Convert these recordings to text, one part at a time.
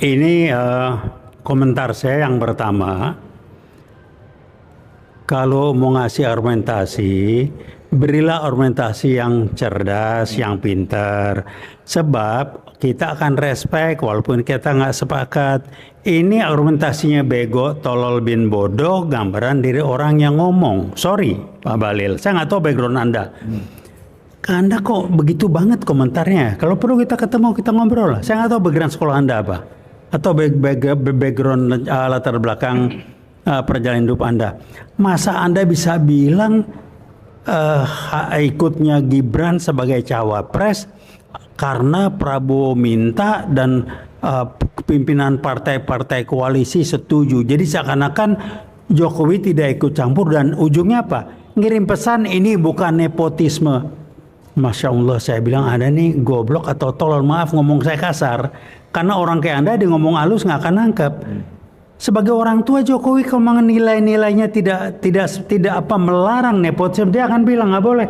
Ini komentar saya yang pertama, kalau mau ngasih argumentasi, berilah argumentasi yang cerdas, yang pintar. Sebab kita akan respect walaupun kita nggak sepakat. Ini argumentasinya bego, tolol bin bodoh, gambaran diri orang yang ngomong. Sorry Pak Balil, saya nggak tahu background Anda. Anda kok begitu banget komentarnya? Kalau perlu kita ketemu, kita ngobrol lah. Saya nggak tahu background sekolah Anda apa. Atau background latar belakang perjalanan hidup Anda. Masa Anda bisa bilang ikutnya Gibran sebagai cawapres karena Prabowo minta dan pimpinan partai-partai koalisi setuju. Jadi seakan-akan Jokowi tidak ikut campur dan ujungnya apa? Ngirim pesan ini bukan nepotisme. Masya Allah, saya bilang Anda nih goblok atau tolol, maaf ngomong saya kasar. Karena orang kayak Anda di ngomong halus nggak akan nangkep. Sebagai orang tua Jokowi kalau memang nilai-nilainya tidak melarang nepotisme, dia akan bilang nggak boleh.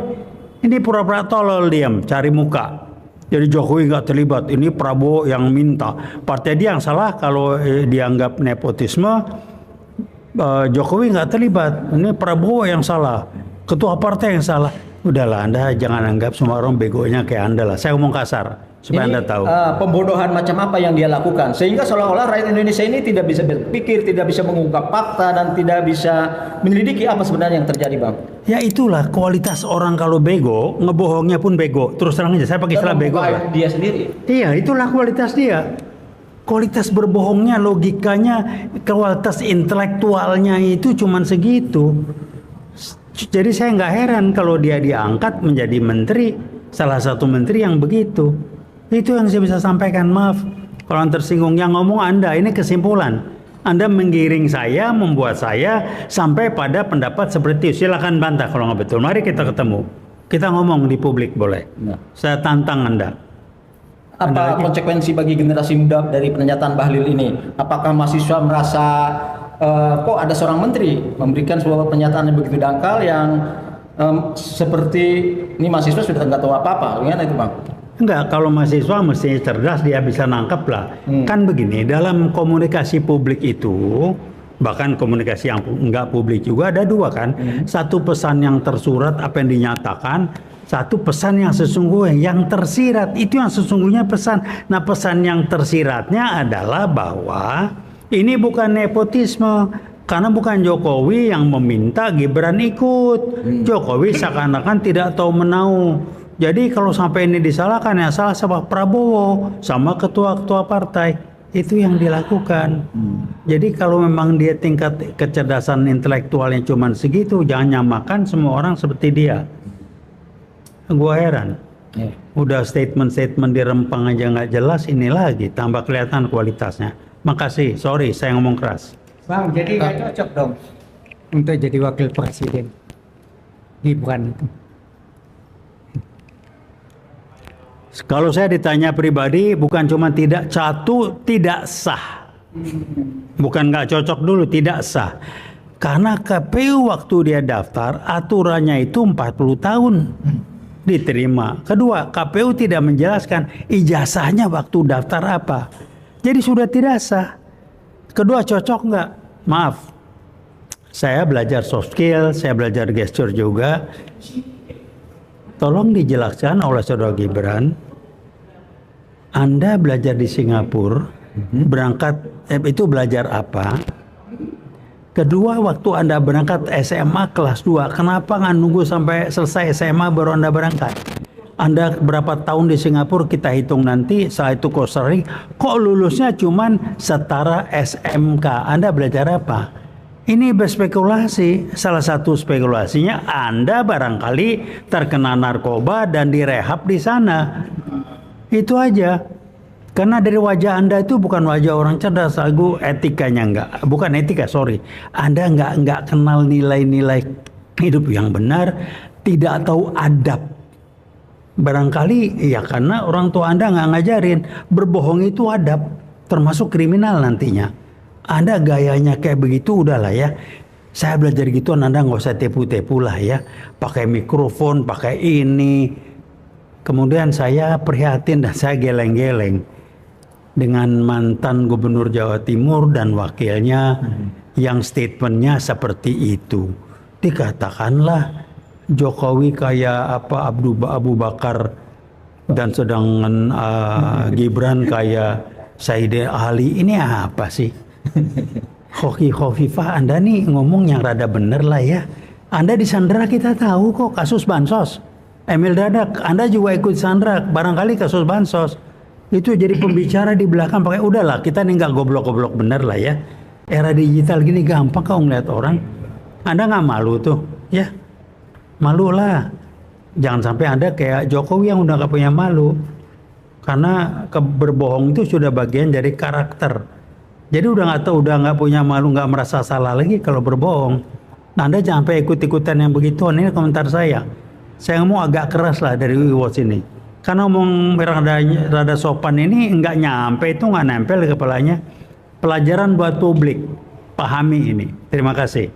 Ini pura-pura tolol, diam, cari muka. Jadi Jokowi nggak terlibat. Ini Prabowo yang minta. Partai dia yang salah kalau dianggap nepotisme. Jokowi nggak terlibat. Ini Prabowo yang salah. Ketua partai yang salah. Udahlah, Anda jangan anggap semua orang begonya kayak Anda lah. Saya ngomong kasar supaya Anda tahu. Pembodohan macam apa yang dia lakukan sehingga seolah-olah rakyat Indonesia ini tidak bisa berpikir, tidak bisa mengungkap fakta dan tidak bisa menyelidiki apa sebenarnya yang terjadi, Bang. Ya itulah kualitas orang kalau bego, ngebohongnya pun bego. Terus terang aja, saya pakai istilah bego lah. Dia sendiri. Iya, itulah kualitas dia. Kualitas berbohongnya, logikanya, kualitas intelektualnya itu cuman segitu. Jadi saya nggak heran kalau dia diangkat menjadi menteri, salah satu menteri yang begitu. Itu yang saya bisa sampaikan, maaf kalau yang tersinggung. Yang ngomong Anda, ini kesimpulan. Anda menggiring saya, membuat saya sampai pada pendapat seperti itu. Silakan bantah kalau nggak betul. Mari kita ketemu. Kita ngomong di publik boleh. Nah. Saya tantang Anda. Apa konsekuensi bagi generasi muda dari pernyataan Bahlil ini? Apakah mahasiswa merasa kok ada seorang menteri memberikan sebuah pernyataan yang begitu dangkal yang seperti ini mahasiswa sudah nggak tahu apa-apa? Gimana itu, Bang? Enggak, kalau mahasiswa mestinya cerdas, dia bisa nangkep lah. Kan begini, dalam komunikasi publik itu, bahkan komunikasi yang enggak publik juga ada dua kan. Satu pesan yang tersurat, apa yang dinyatakan. Satu pesan yang sesungguhnya, yang tersirat. Itu yang sesungguhnya pesan. Nah, pesan yang tersiratnya adalah bahwa ini bukan nepotisme. Karena bukan Jokowi yang meminta Gibran ikut. Jokowi seakan-akan tidak tahu menau. Jadi kalau sampai ini disalahkan, ya salah sama Prabowo, sama ketua-ketua partai. Itu yang dilakukan. Jadi kalau memang dia tingkat kecerdasan intelektualnya cuma segitu, jangan nyamakan semua orang seperti dia. Gua heran. Udah statement-statement dirempang aja nggak jelas, ini lagi tambah kelihatan kualitasnya. Makasih, sorry saya ngomong keras. Bang, jadi nggak cocok dong untuk jadi wakil presiden Gibran itu. Kalau saya ditanya pribadi, bukan cuma tidak sah. Bukan nggak cocok dulu, tidak sah. Karena KPU waktu dia daftar, aturannya itu 40 tahun diterima. Kedua, KPU tidak menjelaskan ijazahnya waktu daftar apa. Jadi sudah tidak sah. Kedua, cocok nggak? Maaf, saya belajar soft skill, saya belajar gesture juga. Tolong dijelaskan oleh saudara Gibran, Anda belajar di Singapura, berangkat itu belajar apa? Kedua, waktu Anda berangkat SMA kelas 2, kenapa nggak nunggu sampai selesai SMA baru Anda berangkat? Anda berapa tahun di Singapura kita hitung nanti, setelah itu Costa Rica, kok lulusnya cuman setara SMK, Anda belajar apa? Ini berspekulasi, salah satu spekulasinya Anda barangkali terkena narkoba dan direhab di sana. Itu aja. Karena dari wajah Anda itu bukan wajah orang cerdas, etikanya enggak, bukan etika, sorry. Anda enggak kenal nilai-nilai hidup yang benar, tidak tahu adab. Barangkali ya karena orang tua Anda nggak ngajarin, berbohong itu adab, termasuk kriminal nantinya. Anda gayanya kayak begitu, udahlah ya. Saya belajar gitu, Anda nggak usah tepu-tepu lah ya. Pakai mikrofon, pakai ini. Kemudian saya prihatin dan saya geleng-geleng. dengan mantan gubernur Jawa Timur dan wakilnya yang statementnya seperti itu. Dikatakanlah Jokowi kayak apa Abu Bakar dan sedangkan Gibran kayak Said Ali. Ini apa sih? Khofifah, Anda nih ngomong yang rada bener lah ya. Anda disandera kita tahu kok, kasus bansos. Emil Dadak, Anda juga ikut sandra, barangkali kasus bansos. Itu jadi pembicara di belakang pakai udahlah, kita nih nggak goblok-goblok bener lah ya. Era digital gini gampang kau ngeliat orang. Anda nggak malu tuh, ya? Malu lah. Jangan sampai Anda kayak Jokowi yang udah nggak punya malu. Karena berbohong itu sudah bagian dari karakter. Jadi udah nggak tahu, udah nggak punya malu, nggak merasa salah lagi kalau berbohong. Nah, Anda jangan sampai ikut-ikutan yang begituan. Ini komentar saya. Saya ngomong agak keras lah dari Wiwos ini. Karena ngomong rada sopan ini nggak nyampe, itu nggak nempel di kepalanya. Pelajaran buat publik. Pahami ini. Terima kasih.